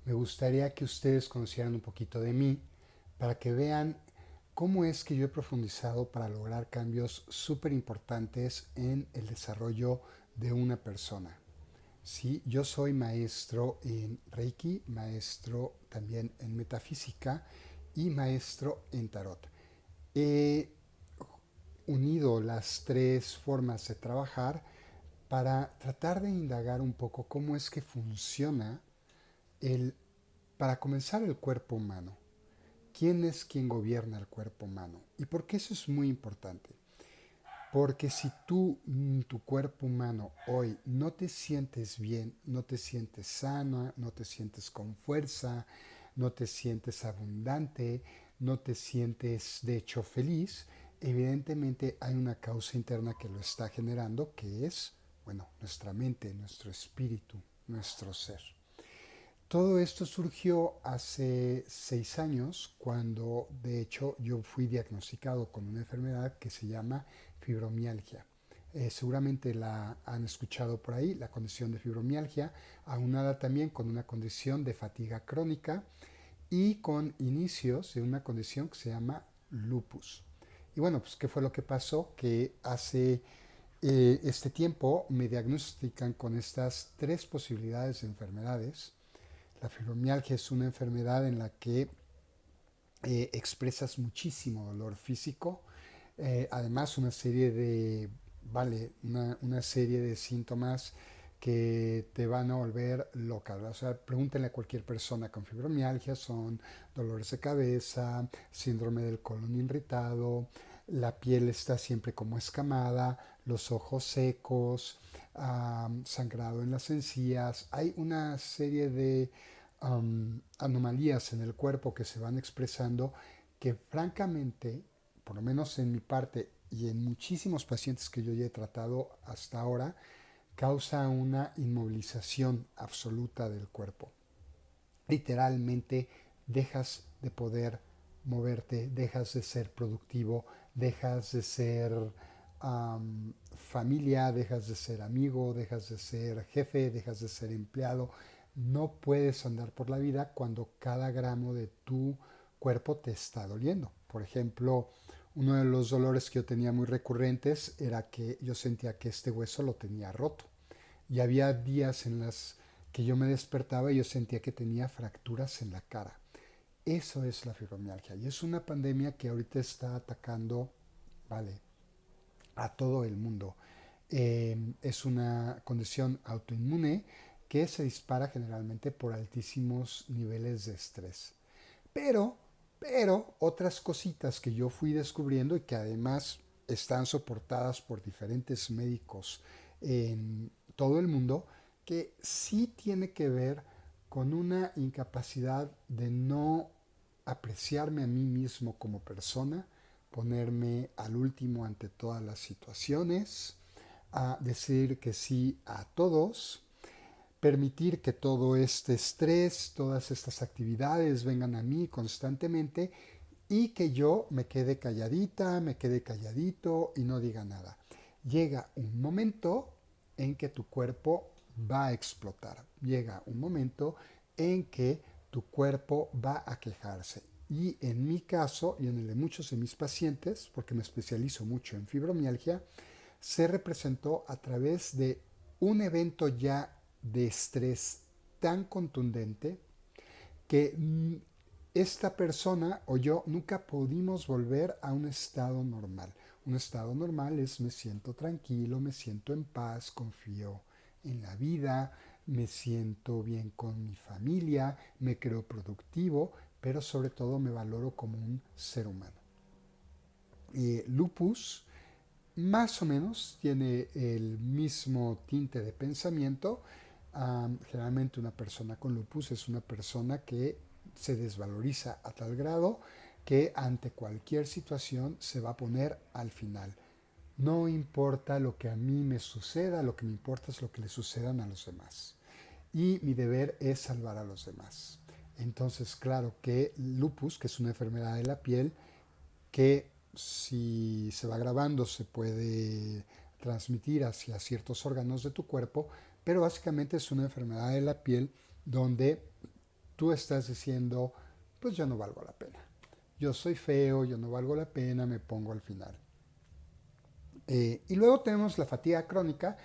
me gustaría que ustedes conocieran un poquito de mí para que vean cómo es que yo he profundizado para lograr cambios súper importantes en el desarrollo de una persona. Sí, yo soy maestro en Reiki, maestro también en metafísica y maestro en tarot. He unido las tres formas de trabajar para tratar de indagar un poco cómo es que funciona el, para comenzar, el cuerpo humano. ¿Quién es quien gobierna el cuerpo humano? ¿Y por qué eso es muy importante? Porque si tú, tu cuerpo humano hoy no te sientes bien, no te sientes sana, no te sientes con fuerza, no te sientes abundante, no te sientes de hecho feliz, evidentemente hay una causa interna que lo está generando, que es, bueno, nuestra mente, nuestro espíritu, nuestro ser. Todo esto surgió hace 6 años, cuando de hecho yo fui diagnosticado con una enfermedad que se llama fibromialgia. Seguramente la han escuchado por ahí, la condición de fibromialgia, aunada también con una condición de fatiga crónica y con inicios de una condición que se llama lupus. Y bueno, pues ¿qué fue lo que pasó? Que hace este tiempo me diagnostican con estas tres posibilidades de enfermedades. La fibromialgia es una enfermedad en la que expresas muchísimo dolor físico, además una serie de síntomas que te van a volver loca. O sea, pregúntenle a cualquier persona con fibromialgia, son dolores de cabeza, síndrome del colon irritado, la piel está siempre como escamada, los ojos secos, sangrado en las encías. Hay una serie de anomalías en el cuerpo que se van expresando que francamente, por lo menos en mi parte y en muchísimos pacientes que yo ya he tratado hasta ahora, causa una inmovilización absoluta del cuerpo. Literalmente dejas de poder moverte, dejas de ser productivo, dejas de ser familia, dejas de ser amigo, dejas de ser jefe, dejas de ser empleado. No puedes andar por la vida cuando cada gramo de tu cuerpo te está doliendo. Por ejemplo, uno de los dolores que yo tenía muy recurrentes era que yo sentía que este hueso lo tenía roto. Y había días en las que yo me despertaba y yo sentía que tenía fracturas en la cara. Eso es la fibromialgia y es una pandemia que ahorita está atacando, vale, a todo el mundo. Es una condición autoinmune que se dispara generalmente por altísimos niveles de estrés. Pero, pero otras cositas que yo fui descubriendo y que además están soportadas por diferentes médicos en todo el mundo, que sí tiene que ver con una incapacidad de no apreciarme a mí mismo como persona, ponerme al último ante todas las situaciones, a decir que sí a todos, permitir que todo este estrés, todas estas actividades vengan a mí constantemente y que yo me quede calladita, me quede calladito y no diga nada. Llega un momento en que tu cuerpo va a explotar. Llega un momento en que tu cuerpo va a quejarse. Y en mi caso y en el de muchos de mis pacientes, porque me especializo mucho en fibromialgia, se representó a través de un evento ya de estrés tan contundente que esta persona o yo nunca pudimos volver a un estado normal. Un estado normal es me siento tranquilo, me siento en paz, confío en la vida, me siento bien con mi familia, me creo productivo, pero sobre todo me valoro como un ser humano. Lupus más o menos tiene el mismo tinte de pensamiento. Generalmente una persona con lupus es una persona que se desvaloriza a tal grado que ante cualquier situación se va a poner al final. No importa lo que a mí me suceda, lo que me importa es lo que le sucedan a los demás. Y mi deber es salvar a los demás. Entonces, claro que lupus, que es una enfermedad de la piel, que si se va agravando se puede transmitir hacia ciertos órganos de tu cuerpo, pero básicamente es una enfermedad de la piel donde tú estás diciendo, pues yo no valgo la pena. Yo soy feo, yo no valgo la pena, me pongo al final. Y luego tenemos la fatiga crónica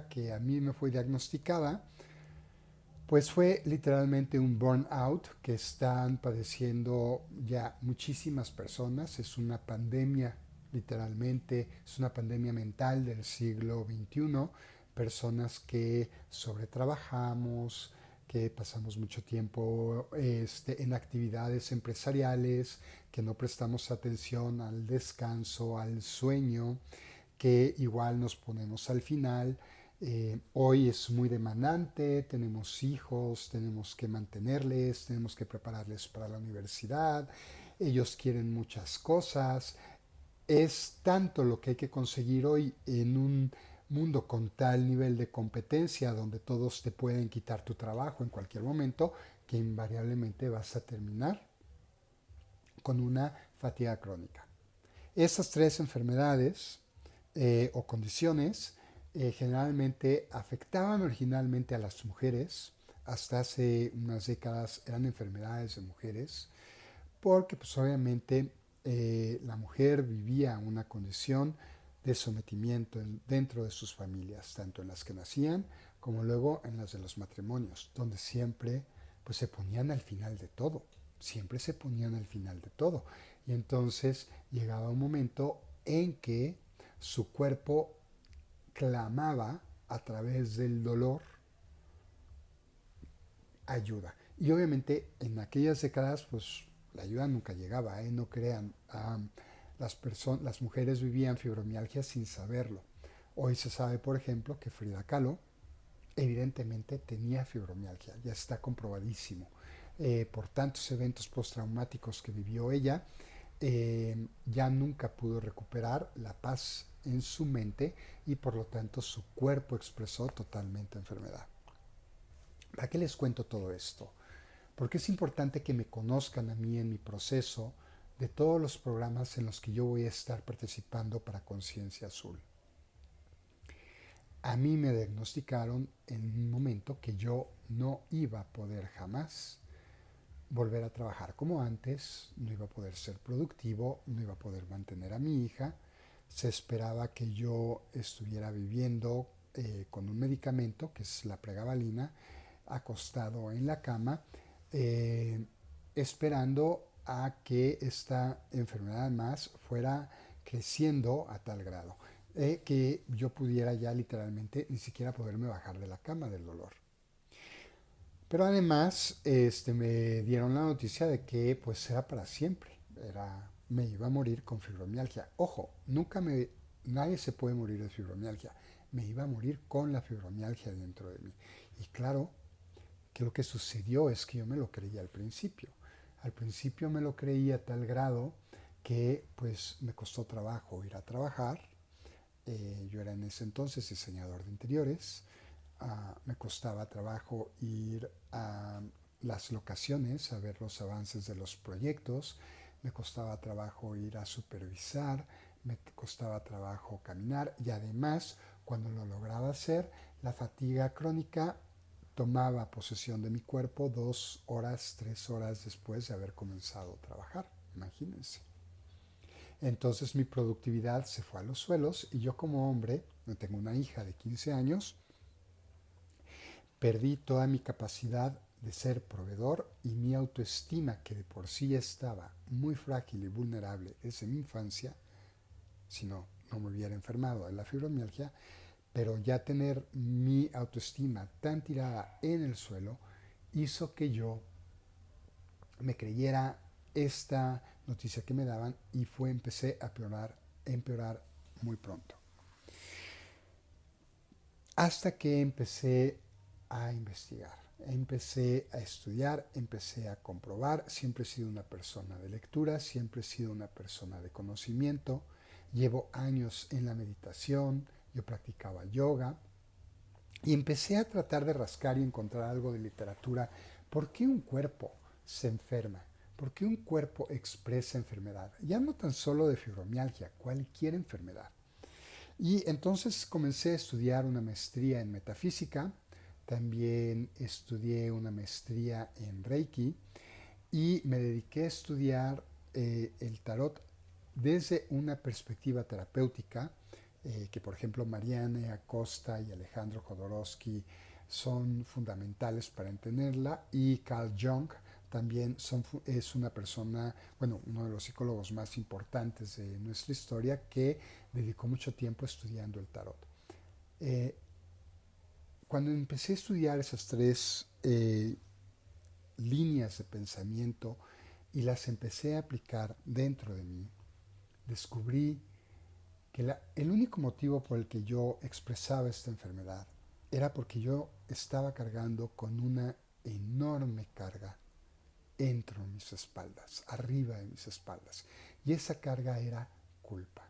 que a mí me fue diagnosticada, pues fue literalmente un burnout que están padeciendo ya muchísimas personas. Es una pandemia, literalmente, es una pandemia mental del siglo XXI. Personas que sobretrabajamos, que pasamos mucho tiempo en actividades empresariales, que no prestamos atención al descanso, al sueño, que igual nos ponemos al final. Hoy es muy demandante, tenemos hijos, tenemos que mantenerles, tenemos que prepararles para la universidad, ellos quieren muchas cosas. Es tanto lo que hay que conseguir hoy en un mundo con tal nivel de competencia donde todos te pueden quitar tu trabajo en cualquier momento que invariablemente vas a terminar con una fatiga crónica. Estas tres enfermedades o condiciones generalmente afectaban originalmente a las mujeres. Hasta hace unas décadas eran enfermedades de mujeres, porque pues obviamente la mujer vivía una condición de sometimiento dentro de sus familias, tanto en las que nacían como luego en las de los matrimonios, donde siempre pues se ponían al final de todo, siempre se ponían al final de todo. Y entonces llegaba un momento en que su cuerpo clamaba a través del dolor ayuda. Y obviamente en aquellas décadas, pues la ayuda nunca llegaba, no crean. Las mujeres vivían fibromialgia sin saberlo. Hoy se sabe, por ejemplo, que Frida Kahlo evidentemente tenía fibromialgia, ya está comprobadísimo. Por tantos eventos postraumáticos que vivió ella, ya nunca pudo recuperar la paz en su mente y por lo tanto su cuerpo expresó totalmente enfermedad. ¿Para qué les cuento todo esto? Porque es importante que me conozcan a mí en mi proceso de todos los programas en los que yo voy a estar participando para Conciencia Azul. A mí me diagnosticaron en un momento que yo no iba a poder jamás volver a trabajar como antes, no iba a poder ser productivo, no iba a poder mantener a mi hija. Se esperaba que yo estuviera viviendo con un medicamento, que es la pregabalina, acostado en la cama, eh, esperando a que esta enfermedad más fuera creciendo a tal grado que yo pudiera ya literalmente ni siquiera poderme bajar de la cama del dolor. Pero además me dieron la noticia de que pues era para siempre, me iba a morir con fibromialgia. Ojo, nadie se puede morir de fibromialgia, me iba a morir con la fibromialgia dentro de mí. Y claro, que lo que sucedió es que yo me lo creía al principio. Al principio me lo creía a tal grado que pues me costó trabajo ir a trabajar. Yo era en ese entonces diseñador de interiores. Me costaba trabajo ir a las locaciones a ver los avances de los proyectos. Me costaba trabajo ir a supervisar. Me costaba trabajo caminar. Y además, cuando lo lograba hacer, la fatiga crónica tomaba posesión de mi cuerpo 2 horas, 3 horas después de haber comenzado a trabajar. Imagínense. Entonces mi productividad se fue a los suelos y yo como hombre, tengo una hija de 15 años, perdí toda mi capacidad de ser proveedor y mi autoestima, que de por sí estaba muy frágil y vulnerable desde mi infancia, si no, no me hubiera enfermado de la fibromialgia, pero ya tener mi autoestima tan tirada en el suelo hizo que yo me creyera esta noticia que me daban y empecé a empeorar muy pronto. Hasta que empecé a investigar, empecé a estudiar, empecé a comprobar. Siempre he sido una persona de lectura, siempre he sido una persona de conocimiento. Llevo años en la meditación, yo practicaba yoga y empecé a tratar de rascar y encontrar algo de literatura. ¿Por qué un cuerpo se enferma? ¿Por qué un cuerpo expresa enfermedad? Ya no tan solo de fibromialgia, cualquier enfermedad. Y entonces comencé a estudiar una maestría en metafísica, también estudié una maestría en Reiki y me dediqué a estudiar el tarot desde una perspectiva terapéutica, que por ejemplo Mariana Acosta y Alejandro Jodorowsky son fundamentales para entenderla, y Carl Jung también es una persona, bueno, uno de los psicólogos más importantes de nuestra historia, que dedicó mucho tiempo estudiando el tarot. Eh, Cuando empecé a estudiar esas tres líneas de pensamiento y las empecé a aplicar dentro de mí, descubrí que el único motivo por el que yo expresaba esta enfermedad era porque yo estaba cargando con una enorme carga entre mis espaldas, arriba de mis espaldas. Y esa carga era culpa.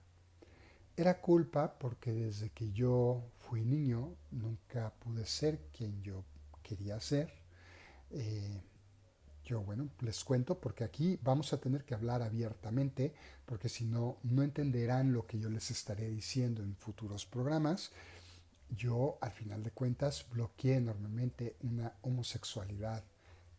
Era culpa porque desde que yo fui niño nunca pude ser quien yo quería ser. Eh, Yo, bueno, les cuento porque aquí vamos a tener que hablar abiertamente, porque si no, no entenderán lo que yo les estaré diciendo en futuros programas. Yo, al final de cuentas, bloqueé enormemente una homosexualidad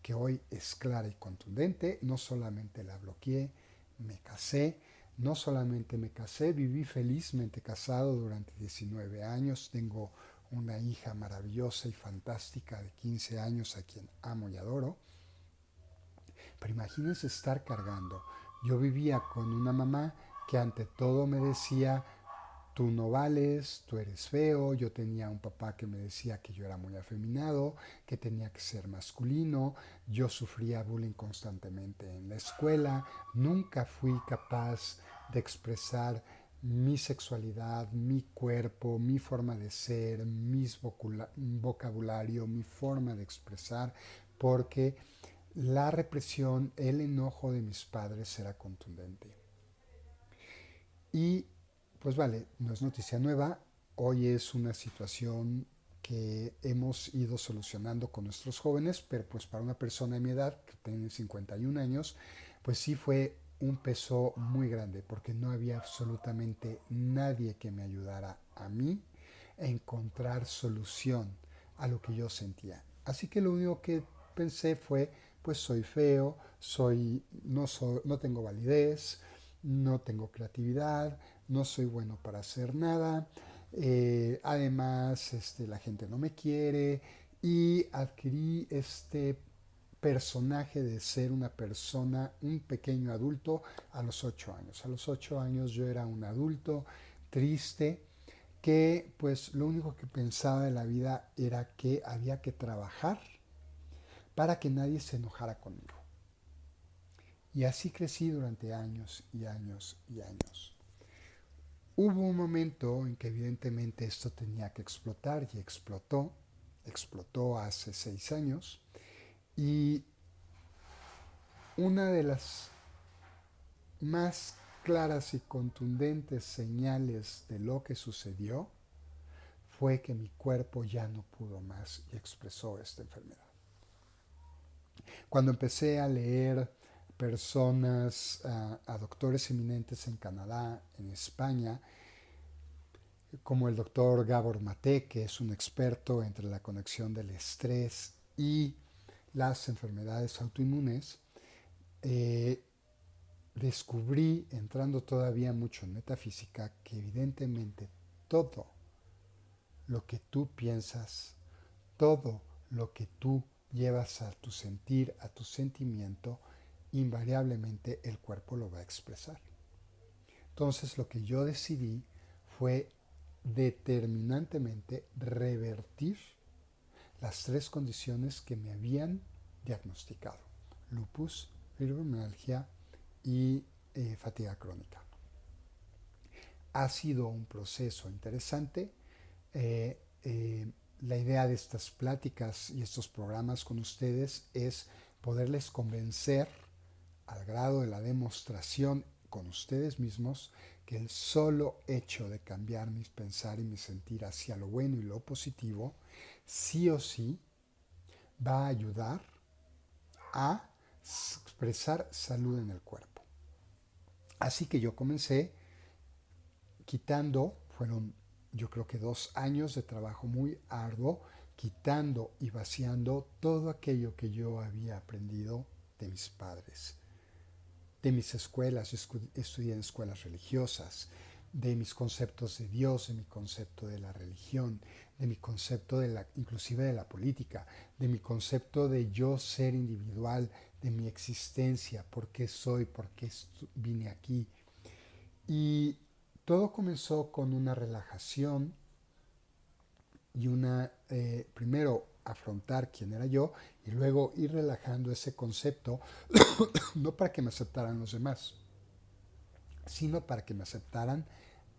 que hoy es clara y contundente. No solamente la bloqueé, me casé. No solamente me casé, viví felizmente casado durante 19 años. Tengo una hija maravillosa y fantástica de 15 años a quien amo y adoro. Pero imagínense estar cargando. Yo vivía con una mamá que ante todo me decía, tú no vales, tú eres feo. Yo tenía un papá que me decía que yo era muy afeminado, que tenía que ser masculino. Yo sufría bullying constantemente en la escuela. Nunca fui capaz de expresar mi sexualidad, mi cuerpo, mi forma de ser, mi vocabulario, mi forma de expresar, porque la represión, el enojo de mis padres era contundente. Y pues vale, no es noticia nueva, hoy es una situación que hemos ido solucionando con nuestros jóvenes, pero pues para una persona de mi edad, que tiene 51 años, pues sí fue un peso muy grande, porque no había absolutamente nadie que me ayudara a mí a encontrar solución a lo que yo sentía. Así que lo único que pensé fue, pues soy feo, no tengo validez, no tengo creatividad, no soy bueno para hacer nada, además la gente no me quiere, y adquirí este personaje de ser una persona, un pequeño adulto a los 8 años. A los 8 años yo era un adulto triste que pues lo único que pensaba de la vida era que había que trabajar para que nadie se enojara conmigo. Y así crecí durante años y años y años. Hubo un momento en que evidentemente esto tenía que explotar y explotó hace 6 años, y una de las más claras y contundentes señales de lo que sucedió fue que mi cuerpo ya no pudo más y expresó esta enfermedad. Cuando empecé a leer personas, a doctores eminentes en Canadá, en España, como el doctor Gabor Mate, que es un experto entre la conexión del estrés y las enfermedades autoinmunes, eh, descubrí, entrando todavía mucho en metafísica, que evidentemente todo lo que tú piensas, todo lo que tú llevas a tu sentir, a tu sentimiento, invariablemente el cuerpo lo va a expresar. Entonces lo que yo decidí fue determinantemente revertir las tres condiciones que me habían diagnosticado: lupus, fibromialgia y fatiga crónica. Ha sido un proceso interesante. Eh, eh, la idea de estas pláticas y estos programas con ustedes es poderles convencer al grado de la demostración con ustedes mismos que el solo hecho de cambiar mi pensar y mi sentir hacia lo bueno y lo positivo, sí o sí, va a ayudar a expresar salud en el cuerpo. Así que yo comencé quitando, fueron yo creo que 2 años de trabajo muy arduo, quitando y vaciando todo aquello que yo había aprendido de mis padres, de mis escuelas. Yo estudié en escuelas religiosas, de mis conceptos de Dios, de mi concepto de la religión, de mi concepto inclusive de la política, de mi concepto de yo ser individual, de mi existencia, por qué soy, por qué vine aquí. Y todo comenzó con una relajación y primero afrontar quién era yo y luego ir relajando ese concepto, no para que me aceptaran los demás, sino para que me aceptaran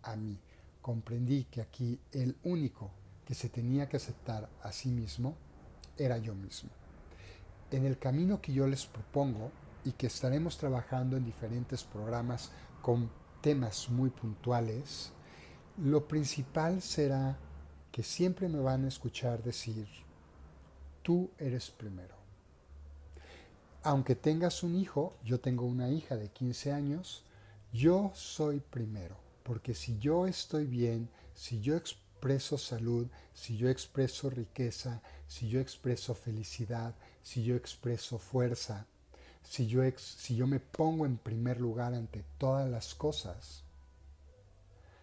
a mí. Comprendí que aquí el único que se tenía que aceptar a sí mismo era yo mismo. En el camino que yo les propongo y que estaremos trabajando en diferentes programas con temas muy puntuales, lo principal será que siempre me van a escuchar decir, tú eres primero. Aunque tengas un hijo, yo tengo una hija de 15 años, yo soy primero, porque si yo estoy bien, si yo expreso salud, si yo expreso riqueza, si yo expreso felicidad, si yo expreso fuerza, si yo me pongo en primer lugar ante todas las cosas,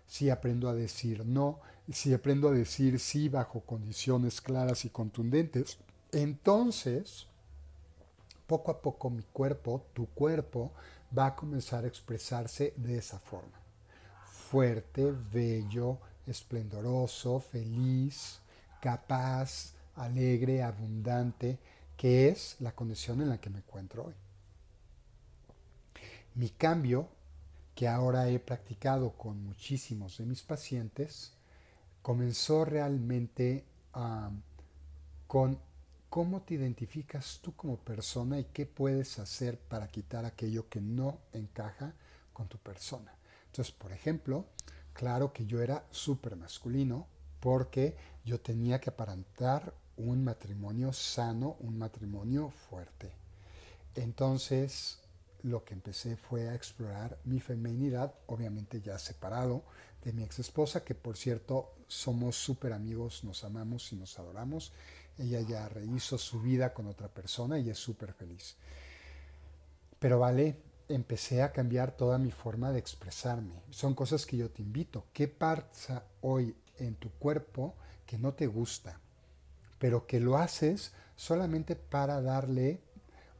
si aprendo a decir no, si aprendo a decir sí bajo condiciones claras y contundentes, entonces poco a poco mi cuerpo, tu cuerpo, va a comenzar a expresarse de esa forma. Fuerte, bello, esplendoroso, feliz, capaz, alegre, abundante, que es la condición en la que me encuentro hoy. Mi cambio, que ahora he practicado con muchísimos de mis pacientes, comenzó realmente con cómo te identificas tú como persona y qué puedes hacer para quitar aquello que no encaja con tu persona. Entonces, por ejemplo, claro que yo era súper masculino porque yo tenía que aparentar un matrimonio sano, un matrimonio fuerte. Entonces, lo que empecé fue a explorar mi feminidad, obviamente ya separado de mi ex esposa, que por cierto somos súper amigos, nos amamos y nos adoramos. Ella ya rehizo su vida con otra persona y es súper feliz. Pero vale, empecé a cambiar toda mi forma de expresarme. Son cosas que yo te invito. ¿Qué pasa hoy en tu cuerpo que no te gusta, pero que lo haces solamente para darle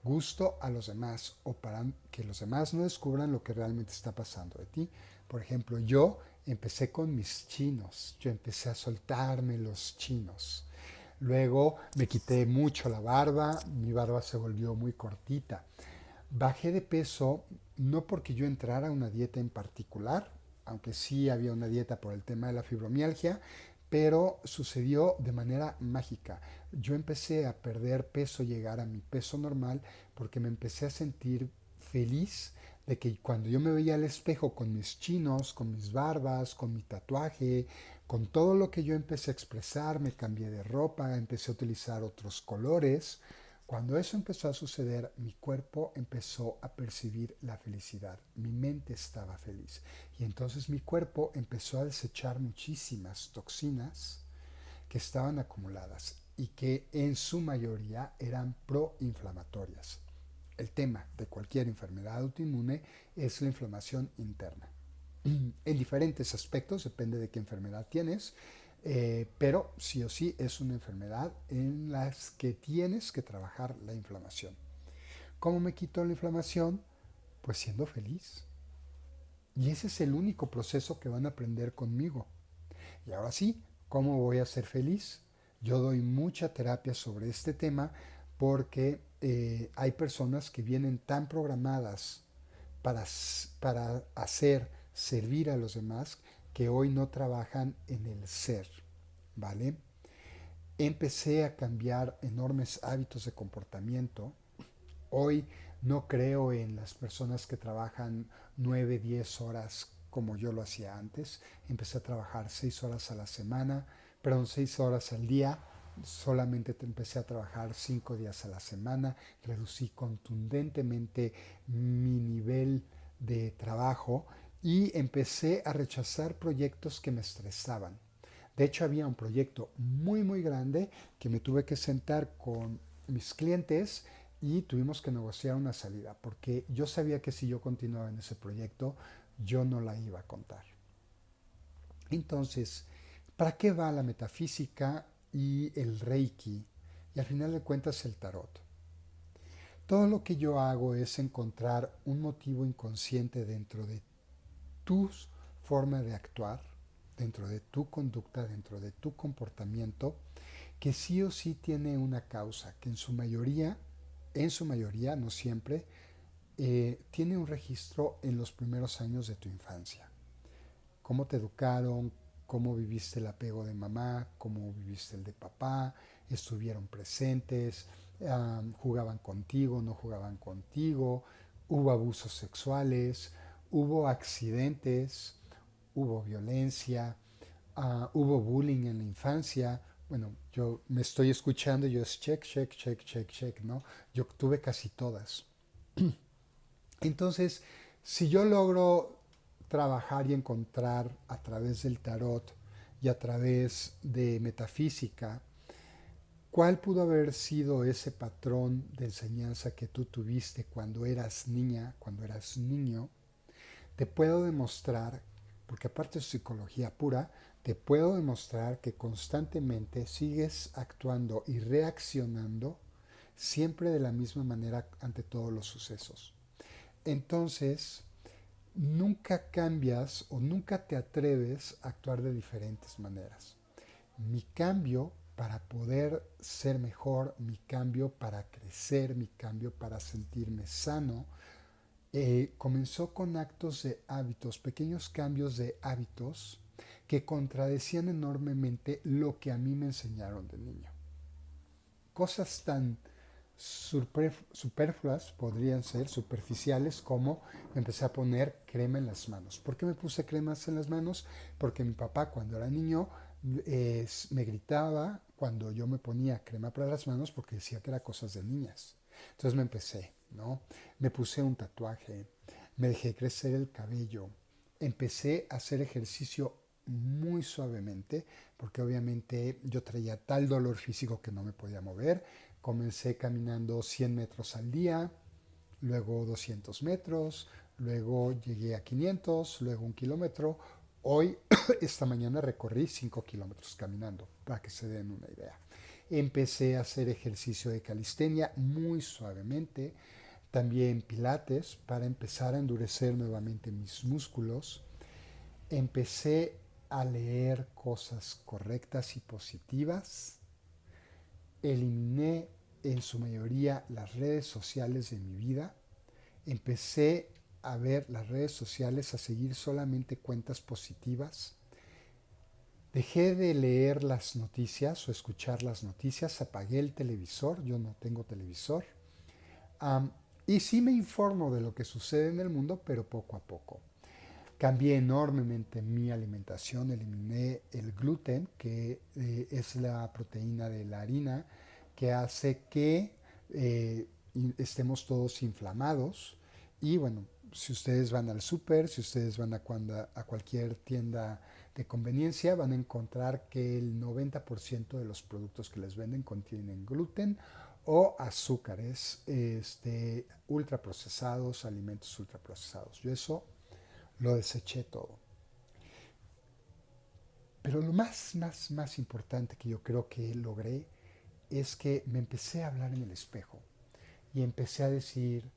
gusto a los demás o para que los demás no descubran lo que realmente está pasando de ti? Por ejemplo, yo empecé con mis chinos, yo empecé a soltarme los chinos. Luego me quité mucho la barba, mi barba se volvió muy cortita. Bajé de peso no porque yo entrara a una dieta en particular, aunque sí había una dieta por el tema de la fibromialgia, pero sucedió de manera mágica. Yo empecé a perder peso, llegar a mi peso normal, porque me empecé a sentir feliz de que cuando yo me veía al espejo con mis chinos, con mis barbas, con mi tatuaje, con todo lo que yo empecé a expresar, me cambié de ropa, empecé a utilizar otros colores. Cuando eso empezó a suceder, mi cuerpo empezó a percibir la felicidad, mi mente estaba feliz y entonces mi cuerpo empezó a desechar muchísimas toxinas que estaban acumuladas y que en su mayoría eran proinflamatorias. El tema de cualquier enfermedad autoinmune es la inflamación interna. En diferentes aspectos, depende de qué enfermedad tienes, pero sí o sí es una enfermedad en la que tienes que trabajar la inflamación. ¿Cómo me quito la inflamación? Pues siendo feliz. Y ese es el único proceso que van a aprender conmigo. Y ahora sí, ¿cómo voy a ser feliz? Yo doy mucha terapia sobre este tema porque hay personas que vienen tan programadas para, para hacer, servir a los demás, que hoy no trabajan en el ser, ¿vale? Empecé a cambiar enormes hábitos de comportamiento. Hoy no creo en las personas que trabajan 9, 10 horas como yo lo hacía antes. Empecé a trabajar 6 horas a la semana, perdón, 6 horas al día. Solamente empecé a trabajar 5 días a la semana. Reducí contundentemente mi nivel de trabajo y empecé a rechazar proyectos que me estresaban. De hecho, había un proyecto muy, muy grande que me tuve que sentar con mis clientes y tuvimos que negociar una salida, porque yo sabía que si yo continuaba en ese proyecto, yo no la iba a contar. Entonces, ¿para qué va la metafísica y el Reiki? Y al final de cuentas el tarot. Todo lo que yo hago es encontrar un motivo inconsciente dentro de tu forma de actuar, dentro de tu conducta, dentro de tu comportamiento, que sí o sí tiene una causa, que en su mayoría, no siempre, tiene un registro en los primeros años de tu infancia. Cómo te educaron, cómo viviste el apego de mamá, cómo viviste el de papá, estuvieron presentes, jugaban contigo, no jugaban contigo, hubo abusos sexuales, hubo accidentes, hubo violencia, hubo bullying en la infancia. Bueno, yo me estoy escuchando y yo es check, check, check, check, check, ¿no? Yo tuve casi todas. Entonces, si yo logro trabajar y encontrar a través del tarot y a través de metafísica, ¿cuál pudo haber sido ese patrón de enseñanza que tú tuviste cuando eras niña, cuando eras niño? Te puedo demostrar, porque aparte es psicología pura, te puedo demostrar que constantemente sigues actuando y reaccionando siempre de la misma manera ante todos los sucesos. Entonces, nunca cambias o nunca te atreves a actuar de diferentes maneras. Mi cambio para poder ser mejor, mi cambio para crecer, mi cambio para sentirme sano, comenzó con actos de hábitos, pequeños cambios de hábitos que contradecían enormemente lo que a mí me enseñaron de niño. Cosas tan superfluas podrían ser, superficiales, como me empecé a poner crema en las manos. ¿Por qué me puse cremas en las manos? Porque mi papá cuando era niño me gritaba cuando yo me ponía crema para las manos porque decía que era cosas de niñas. Entonces me empecé, ¿no? Me puse un tatuaje, me dejé crecer el cabello, empecé a hacer ejercicio muy suavemente, porque obviamente yo traía tal dolor físico que no me podía mover. Comencé caminando 100 metros al día, luego 200 metros, luego llegué a 500, luego 1 kilómetro. Hoy, esta mañana recorrí 5 kilómetros caminando, para que se den una idea. Empecé a hacer ejercicio de calistenia muy suavemente, también pilates para empezar a endurecer nuevamente mis músculos. Empecé a leer cosas correctas y positivas. Eliminé en su mayoría las redes sociales de mi vida. Empecé a ver las redes sociales, a seguir solamente cuentas positivas. Dejé de leer las noticias o escuchar las noticias, apagué el televisor, yo no tengo televisor. Um, y sí me informo de lo que sucede en el mundo, pero poco a poco. Cambié enormemente mi alimentación, eliminé el gluten, que es la proteína de la harina, que hace que estemos todos inflamados. Y bueno, si ustedes van al súper, si ustedes van a cualquier tienda de conveniencia, van a encontrar que el 90% de los productos que les venden contienen gluten o azúcares ultraprocesados, alimentos ultraprocesados. Yo eso lo deseché todo. Pero lo más importante que yo creo que logré es que me empecé a hablar en el espejo y empecé a decir,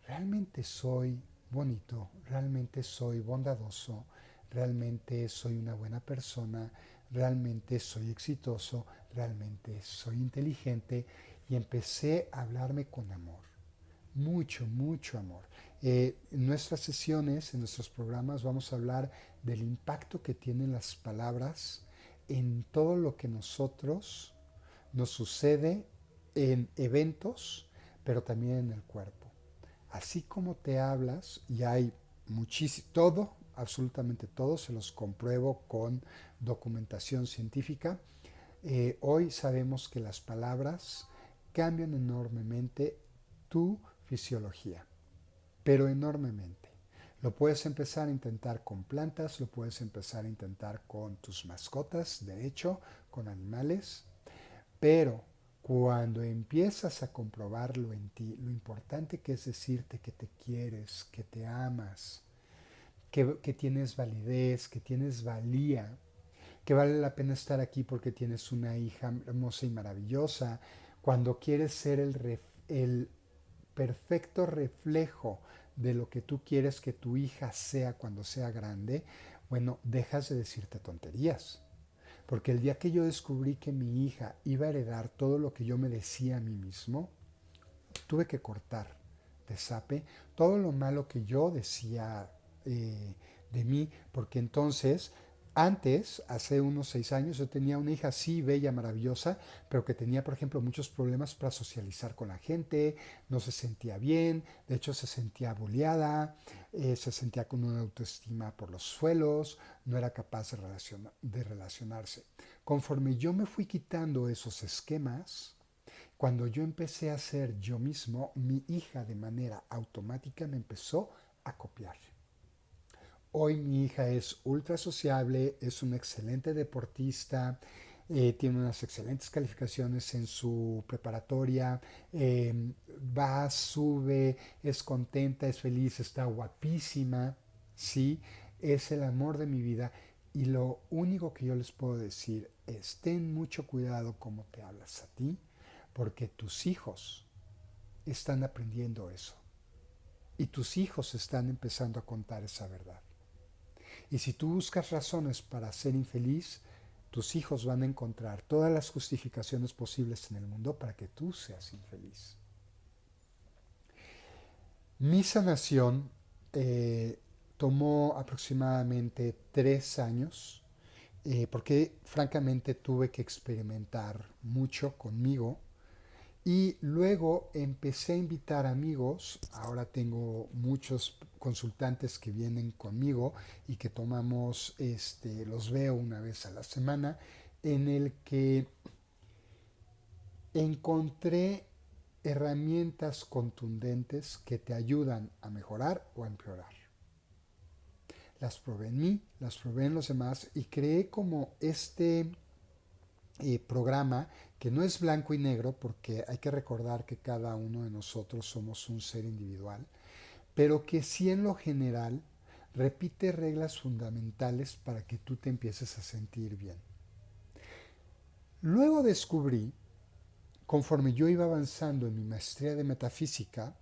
realmente soy bonito, realmente soy bondadoso, realmente soy una buena persona, realmente soy exitoso, realmente soy inteligente, y empecé a hablarme con amor, mucho, mucho amor. En nuestras sesiones, en nuestros programas, vamos a hablar del impacto que tienen las palabras en todo lo que nosotros nos sucede en eventos, pero también en el cuerpo. Así como te hablas, y hay muchísimo, todo, absolutamente todo, se los compruebo con documentación científica. Hoy sabemos que las palabras cambian enormemente tu fisiología, pero enormemente. Lo puedes empezar a intentar con plantas, lo puedes empezar a intentar con tus mascotas, de hecho, con animales, pero cuando empiezas a comprobarlo en ti, lo importante que es decirte que te quieres, que te amas, que tienes validez, que tienes valía, que vale la pena estar aquí porque tienes una hija hermosa y maravillosa, cuando quieres ser el perfecto reflejo de lo que tú quieres que tu hija sea cuando sea grande, bueno, dejas de decirte tonterías. Porque el día que yo descubrí que mi hija iba a heredar todo lo que yo me decía a mí mismo, tuve que cortar de sape todo lo malo que yo decía de mí, porque entonces, antes, hace unos 6 años, yo tenía una hija así bella, maravillosa, pero que tenía, por ejemplo, muchos problemas para socializar con la gente, no se sentía bien, de hecho se sentía bulleada, se sentía con una autoestima por los suelos, no era capaz de relacionarse. Conforme yo me fui quitando esos esquemas, cuando yo empecé a ser yo mismo, mi hija de manera automática me empezó a copiar. Hoy mi hija es ultra sociable, es una excelente deportista, tiene unas excelentes calificaciones en su preparatoria, va, sube, es contenta, es feliz, está guapísima, ¿sí? Es el amor de mi vida y lo único que yo les puedo decir es ten mucho cuidado cómo te hablas a ti, porque tus hijos están aprendiendo eso y tus hijos están empezando a contar esa verdad. Y si tú buscas razones para ser infeliz, tus hijos van a encontrar todas las justificaciones posibles en el mundo para que tú seas infeliz. Mi sanación tomó aproximadamente 3 años, porque francamente tuve que experimentar mucho conmigo. Y luego empecé a invitar amigos, ahora tengo muchos consultantes que vienen conmigo y que tomamos, los veo una vez a la semana, en el que encontré herramientas contundentes que te ayudan a mejorar o a empeorar. Las probé en mí, las probé en los demás y creé como programa que no es blanco y negro porque hay que recordar que cada uno de nosotros somos un ser individual, pero que sí en lo general repite reglas fundamentales para que tú te empieces a sentir bien. Luego descubrí, conforme yo iba avanzando en mi maestría de metafísica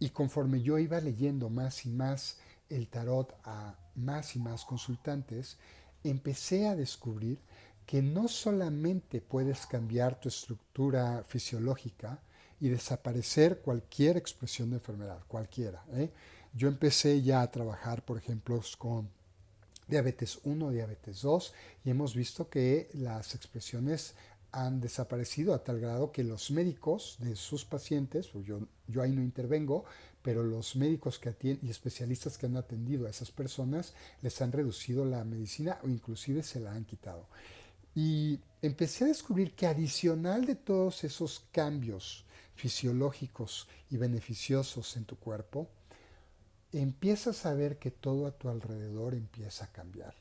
y conforme yo iba leyendo más y más el tarot a más y más consultantes, empecé a descubrir que no solamente puedes cambiar tu estructura fisiológica y desaparecer cualquier expresión de enfermedad, cualquiera. Yo empecé ya a trabajar, por ejemplo, con diabetes 1, diabetes 2 y hemos visto que las expresiones han desaparecido a tal grado que los médicos de sus pacientes, pues yo ahí no intervengo, pero los médicos que atienden y especialistas que han atendido a esas personas les han reducido la medicina o inclusive se la han quitado. Y empecé a descubrir que adicional de todos esos cambios fisiológicos y beneficiosos en tu cuerpo, empiezas a ver que todo a tu alrededor empieza a cambiar.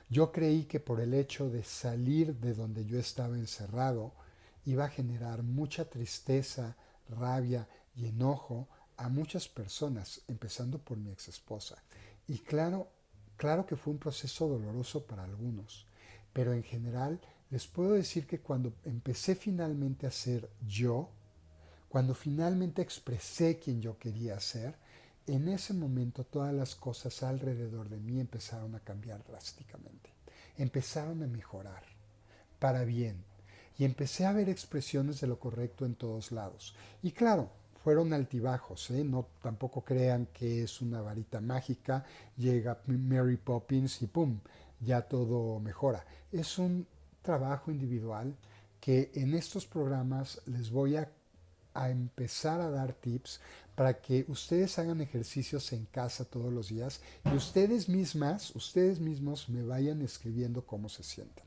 Yo creí que por el hecho de salir de donde yo estaba encerrado, iba a generar mucha tristeza, rabia y enojo a muchas personas, empezando por mi ex esposa. Y claro que fue un proceso doloroso para algunos, pero en general les puedo decir que cuando empecé finalmente a ser yo, cuando finalmente expresé quien yo quería ser, en ese momento todas las cosas alrededor de mí empezaron a cambiar drásticamente. Empezaron a mejorar para bien. Y empecé a ver expresiones de lo correcto en todos lados. Y claro, fueron altibajos, ¿eh? No, tampoco crean que es una varita mágica, llega Mary Poppins y ¡pum! Ya todo mejora. Es un trabajo individual que en estos programas les voy a empezar a dar tips para que ustedes hagan ejercicios en casa todos los días y ustedes mismos me vayan escribiendo cómo se sienten.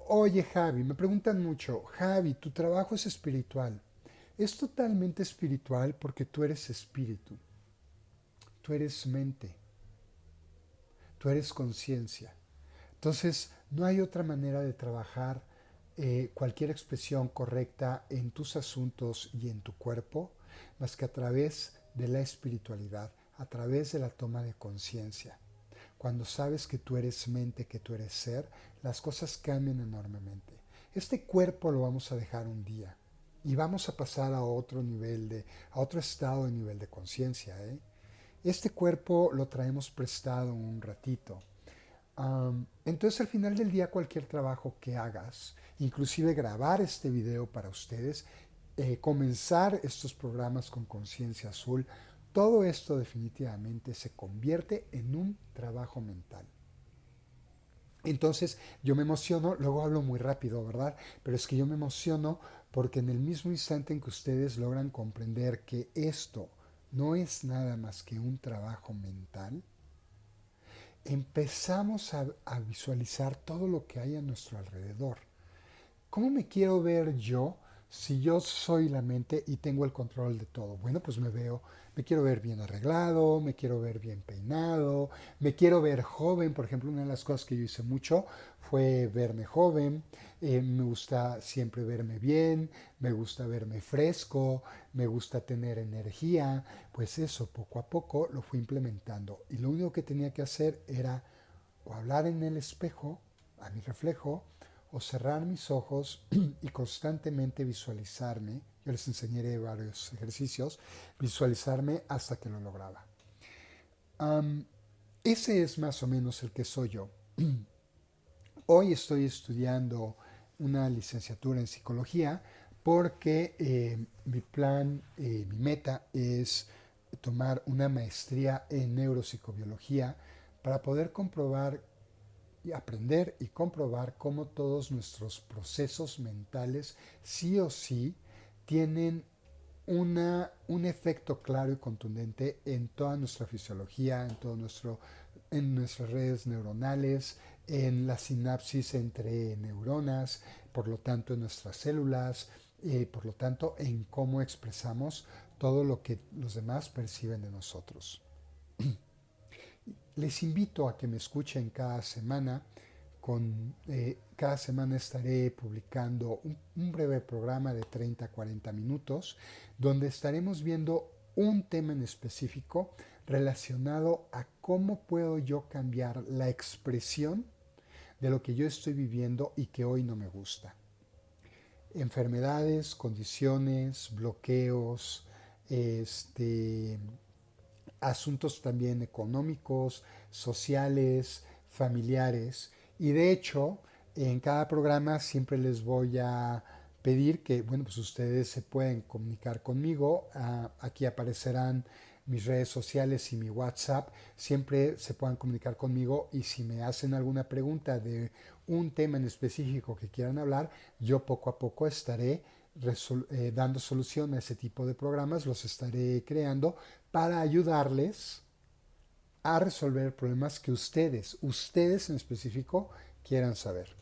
Oye Javi, me preguntan mucho, Javi, tu trabajo es espiritual. Es totalmente espiritual porque tú eres espíritu. tú eres mente, tú eres conciencia. Entonces, no hay otra manera de trabajar cualquier expresión correcta en tus asuntos y en tu cuerpo más que a través de la espiritualidad, a través de la toma de conciencia. Cuando sabes que tú eres mente, que tú eres ser, las cosas cambian enormemente. Este cuerpo lo vamos a dejar un día y vamos a pasar a otro nivel a otro estado de nivel de conciencia. Este cuerpo lo traemos prestado un ratito. Entonces al final del día cualquier trabajo que hagas, inclusive grabar este video para ustedes, comenzar estos programas con Conciencia Azul, todo esto definitivamente se convierte en un trabajo mental. Entonces yo me emociono, luego hablo muy rápido, ¿verdad? Pero es que yo me emociono porque en el mismo instante en que ustedes logran comprender que esto no es nada más que un trabajo mental, empezamos a visualizar todo lo que hay a nuestro alrededor. ¿Cómo me quiero ver yo si yo soy la mente y tengo el control de todo? Bueno, pues me quiero ver bien arreglado, me quiero ver bien peinado, me quiero ver joven. Por ejemplo, una de las cosas que yo hice mucho fue verme joven. Me gusta siempre verme bien, me gusta verme fresco, me gusta tener energía. Pues eso, poco a poco lo fui implementando. Y lo único que tenía que hacer era o hablar en el espejo, a mi reflejo, o cerrar mis ojos y constantemente visualizarme. Yo les enseñaré varios ejercicios, visualizarme hasta que lo lograba. Um, Ese es más o menos el que soy yo. Hoy estoy estudiando una licenciatura en psicología porque mi plan, mi meta es tomar una maestría en neuropsicobiología para poder comprobar y aprender y comprobar cómo todos nuestros procesos mentales sí o sí tienen un efecto claro y contundente en toda nuestra fisiología, en nuestras redes neuronales, en la sinapsis entre neuronas, por lo tanto en nuestras células, por lo tanto en cómo expresamos todo lo que los demás perciben de nosotros. Les invito a que me escuchen cada semana. Cada semana estaré publicando un breve programa de 30 a 40 minutos donde estaremos viendo un tema en específico relacionado a cómo puedo yo cambiar la expresión de lo que yo estoy viviendo y que hoy no me gusta. Enfermedades, condiciones, bloqueos, asuntos también económicos, sociales, familiares. Y de hecho, en cada programa siempre les voy a pedir que, bueno, pues ustedes se pueden comunicar conmigo. Aquí aparecerán mis redes sociales y mi WhatsApp. Siempre se puedan comunicar conmigo y si me hacen alguna pregunta de un tema en específico que quieran hablar, yo poco a poco estaré dando solución a ese tipo de programas, los estaré creando para ayudarles a resolver problemas que ustedes en específico, quieran saber.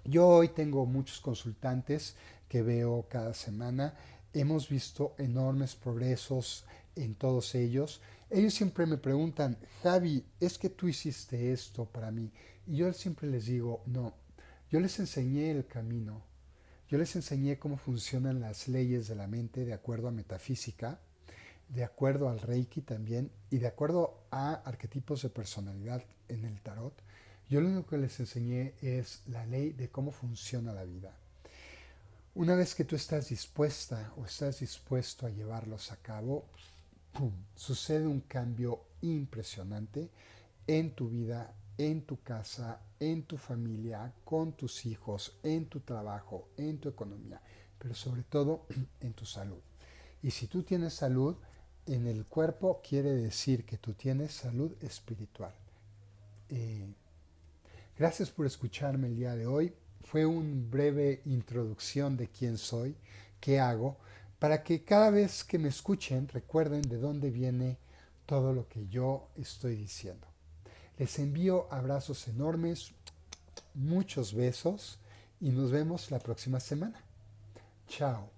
Yo hoy tengo muchos consultantes que veo cada semana. Hemos visto enormes progresos en todos ellos. Ellos siempre me preguntan, Javi, es que tú hiciste esto para mí. Y yo siempre les digo, no, yo les enseñé el camino. Yo les enseñé cómo funcionan las leyes de la mente de acuerdo a metafísica, de acuerdo al Reiki también y de acuerdo a arquetipos de personalidad en el tarot. Yo lo único que les enseñé es la ley de cómo funciona la vida. Una vez que tú estás dispuesta o estás dispuesto a llevarlos a cabo, ¡pum!, sucede un cambio impresionante en tu vida, en tu casa, en tu familia, con tus hijos, en tu trabajo, en tu economía, pero sobre todo en tu salud. Y si tú tienes salud en el cuerpo, quiere decir que tú tienes salud espiritual. Eh, Gracias por escucharme el día de hoy. Fue una breve introducción de quién soy, qué hago, para que cada vez que me escuchen recuerden de dónde viene todo lo que yo estoy diciendo. Les envío abrazos enormes, muchos besos y nos vemos la próxima semana. Chao.